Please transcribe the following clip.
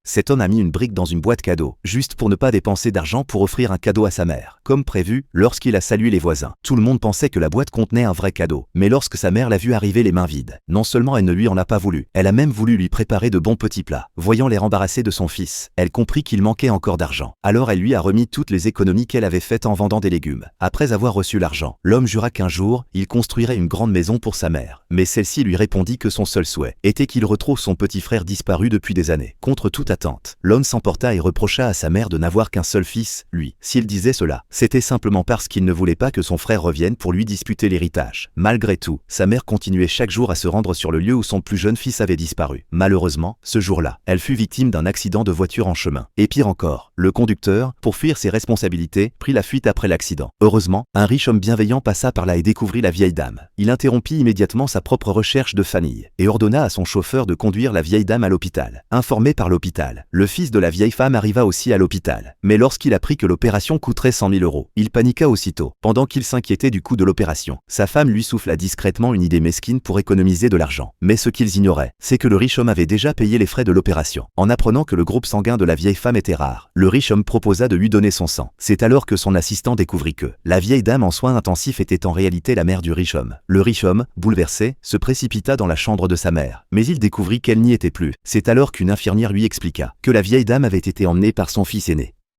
Cet homme a mis une brique dans une boîte cadeau, juste pour ne pas dépenser d'argent pour offrir un cadeau à sa mère. Comme prévu, lorsqu'il a salué les voisins, tout le monde pensait que la boîte contenait un vrai cadeau. Mais lorsque sa mère l'a vu arriver les mains vides, non seulement elle ne lui en a pas voulu, elle a même voulu lui préparer de bons petits plats. Voyant l'air embarrassé de son fils, elle comprit qu'il manquait encore d'argent. Alors elle lui a remis toutes les économies qu'elle avait faites en vendant des légumes. Après avoir reçu l'argent, l'homme jura qu'un jour, il construirait une grande maison pour sa mère. Mais celle-ci lui répondit que son seul souhait était qu'il retrouve son petit frère disparu depuis des années. Contre toute attente, l'homme s'emporta et reprocha à sa mère de n'avoir qu'un seul fils, lui. S'il disait cela, c'était simplement parce qu'il ne voulait pas que son frère revienne pour lui disputer l'héritage. Malgré tout, sa mère continuait chaque jour à se rendre sur le lieu où son plus jeune fils avait disparu. Malheureusement, ce jour-là, elle fut victime d'un accident de voiture en chemin. Et pire encore, le conducteur, pour fuir ses responsabilités, prit la fuite après l'accident. Heureusement, un riche homme bienveillant passa par là et découvrit la vieille dame. Il interrompit immédiatement sa propre recherche de famille et ordonna à son chauffeur de conduire la vieille dame à l'hôpital. Informé par l'hôpital, le fils de la vieille femme arriva aussi à l'hôpital. Mais lorsqu'il apprit que l'opération coûterait 100 000 €, il paniqua aussitôt. Pendant qu'il s'inquiétait du coût de l'opération, sa femme lui souffla discrètement une idée mesquine pour économiser de l'argent. Mais ce qu'ils ignoraient, c'est que le riche homme avait déjà payé les frais de l'opération. En apprenant que le groupe sanguin de la vieille femme était rare, le riche homme proposa de lui donner son sang. C'est alors que son assistant découvrit que la vieille dame en soins intensifs était en réalité la mère du riche homme. Le riche homme, bouleversé, se précipita dans la chambre de sa mère. Mais il découvrit qu'elle n'y était plus. C'est alors qu'une infirmière lui expliqua que la vieille dame avait été emmenée par son fils aîné.